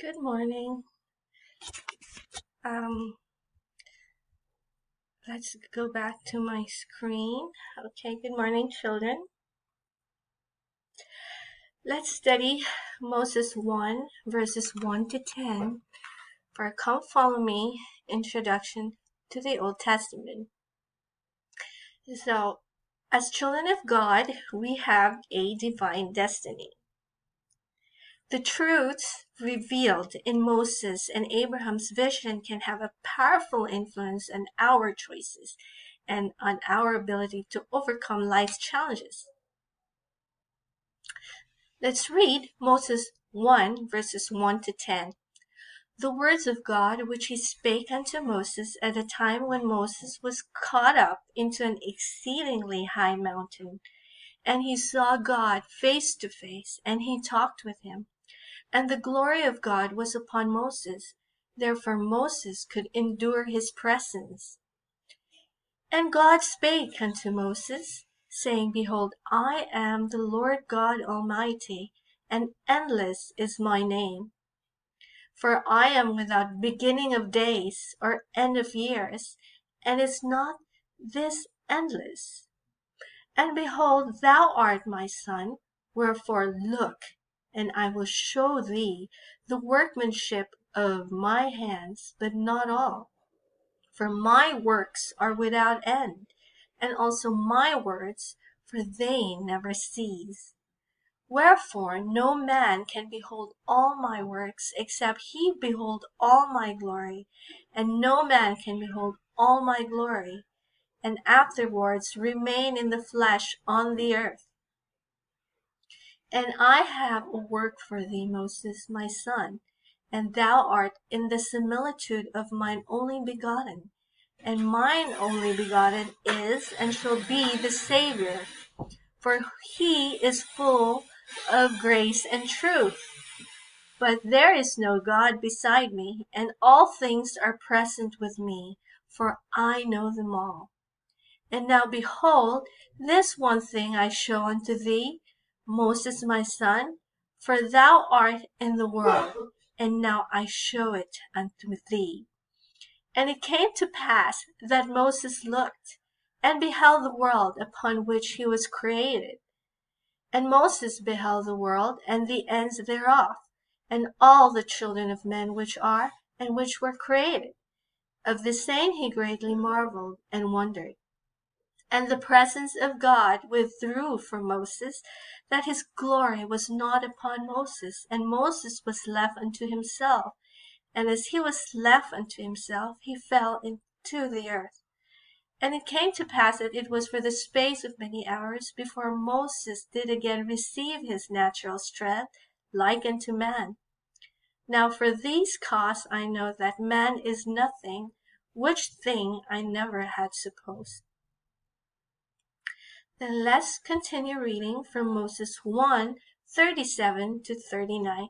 Good morning. Um, let's go back to my screen. Okay, good morning, children. Let's study Moses 1, verses 1 to 10 for Come Follow Me Introduction to the Old Testament. So, as children of God, we have a divine destiny. The truths revealed in Moses and Abraham's vision can have a powerful influence on our choices and on our ability to overcome life's challenges. Let's read Moses 1, verses 1 to 10. The words of God which he spake unto Moses at the time when Moses was caught up into an exceedingly high mountain, and he saw God face to face, and he talked with him. And the glory of God was upon Moses. Therefore Moses could endure his presence. And God spake unto Moses, saying, Behold, I am the Lord God Almighty, and endless is my name. For I am without beginning of days, or end of years, and is not this endless? And behold, thou art my son, wherefore look, and I will show thee the workmanship of my hands, but not all. For my works are without end, and also my words, for they never cease. Wherefore no man can behold all my works, except he behold all my glory, and no man can behold all my glory, and afterwards remain in the flesh on the earth. And I have a work for thee, Moses, my son, and thou art in the similitude of mine only begotten, and mine only begotten is and shall be the Savior, for he is full of grace and truth. But there is no God beside me, and all things are present with me, for I know them all. And now behold, this one thing I show unto thee, Moses my son, for thou art in the world, and now I show it unto thee. And it came to pass that Moses looked, and beheld the world upon which he was created. And Moses beheld the world, and the ends thereof, and all the children of men which are, and which were created. Of the same he greatly marveled, and wondered. And the presence of God withdrew from Moses, that his glory was not upon Moses, and Moses was left unto himself. And as he was left unto himself, he fell into the earth. And it came to pass that it was for the space of many hours before Moses did again receive his natural strength, like unto man. Now for these cause I know that man is nothing, which thing I never had supposed. Then let's continue reading from Moses 1, 37 to 39.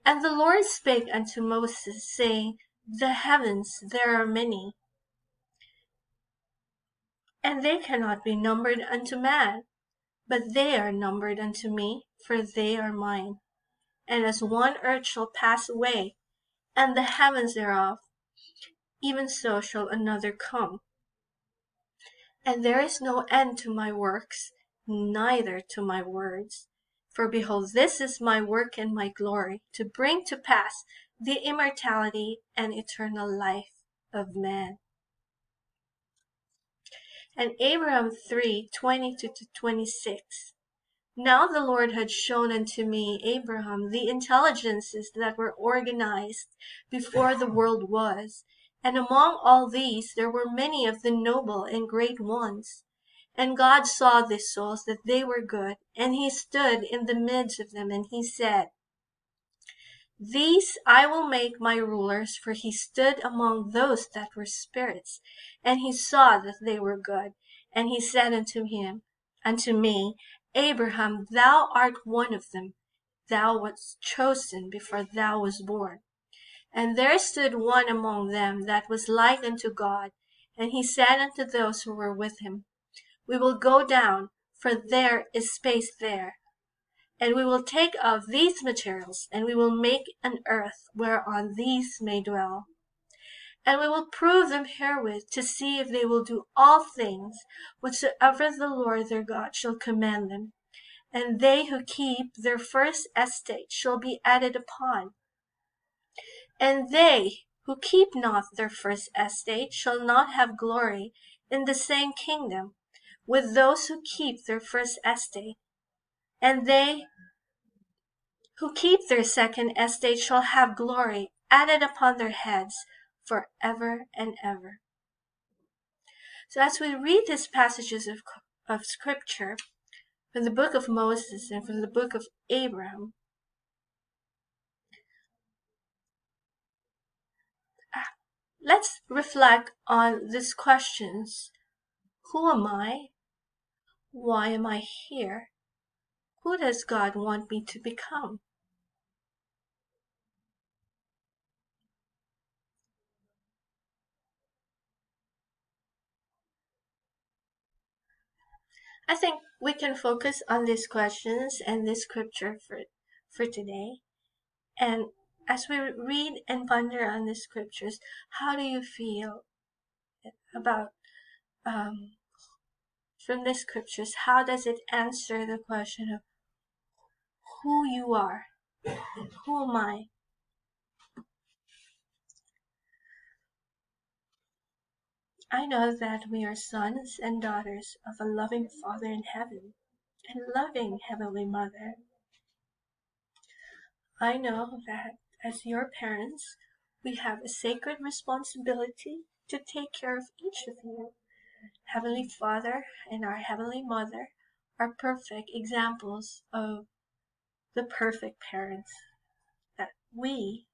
And the Lord spake unto Moses, saying, The heavens, there are many, and they cannot be numbered unto man, but they are numbered unto me, for they are mine. And as one earth shall pass away, and the heavens thereof, even so shall another come. And there is no end to my works, neither to my words. For behold, this is my work and my glory, to bring to pass the immortality and eternal life of man. And Abraham 3:20 to 26. Now the Lord had shown unto me, Abraham, the intelligences that were organized before the world was, and among all these there were many of the noble and great ones. And God saw these souls that they were good, and he stood in the midst of them, and he said, These I will make my rulers, for he stood among those that were spirits, and he saw that they were good. And he said unto me, Abraham, thou art one of them. Thou wast chosen before thou wast born. And there stood one among them that was like unto God, and he said unto those who were with him, We will go down, for there is space there, And we will take of these materials, and we will make an earth whereon these may dwell. And we will prove them herewith, to see if they will do all things whatsoever the Lord their God shall command them. And they who keep their first estate shall be added upon. And they who keep not their first estate shall not have glory in the same kingdom with those who keep their first estate. And they who keep their second estate shall have glory added upon their heads for ever and ever. So as we read these passages of scripture from the book of Moses and from the book of Abraham, let's reflect on these questions. Who am I? Why am I here? Who does God want me to become? I think we can focus on these questions and this scripture for today. And as we read and ponder on the scriptures, how do you feel about from the scriptures? How does it answer the question of who you are? Who am I? I know that we are sons and daughters of a loving Father in heaven and loving Heavenly Mother. I know that as your parents, we have a sacred responsibility to take care of each of you. Heavenly Father and our Heavenly Mother are perfect examples of the perfect parents that we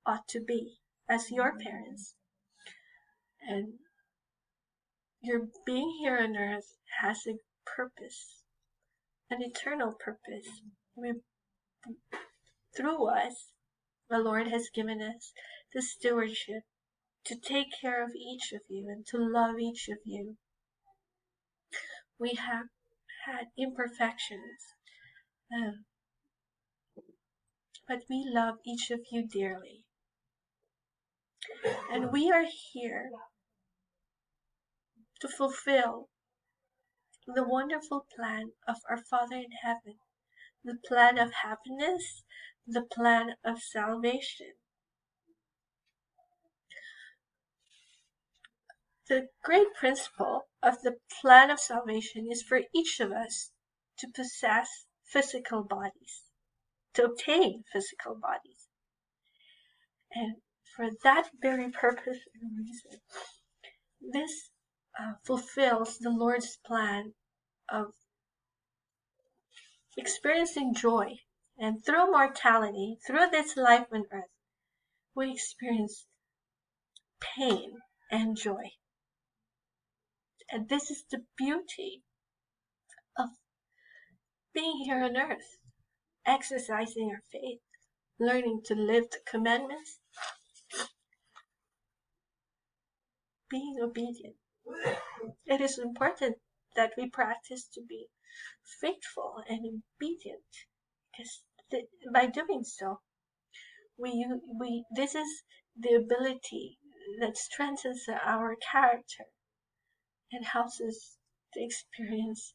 ought to be as your parents. And your being here on earth has a purpose, an eternal purpose. Through us, the Lord has given us the stewardship to take care of each of you and to love each of you. We have had imperfections, but we love each of you dearly. And we are here to fulfill the wonderful plan of our Father in heaven, the plan of happiness, the plan of salvation. The great principle of the plan of salvation is for each of us to possess physical bodies, to obtain physical bodies. And for that very purpose and reason, this fulfills the Lord's plan of experiencing joy. And through mortality, through this life on earth, we experience pain and joy. And this is the beauty of being here on earth, exercising our faith, learning to live the commandments, being obedient. It is important that we practice to be faithful and obedient, because by doing so, this is the ability that strengthens our character and helps us to experience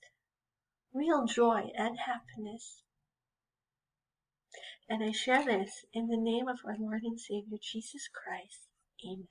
real joy and happiness. And I share this in the name of our Lord and Savior, Jesus Christ. Amen.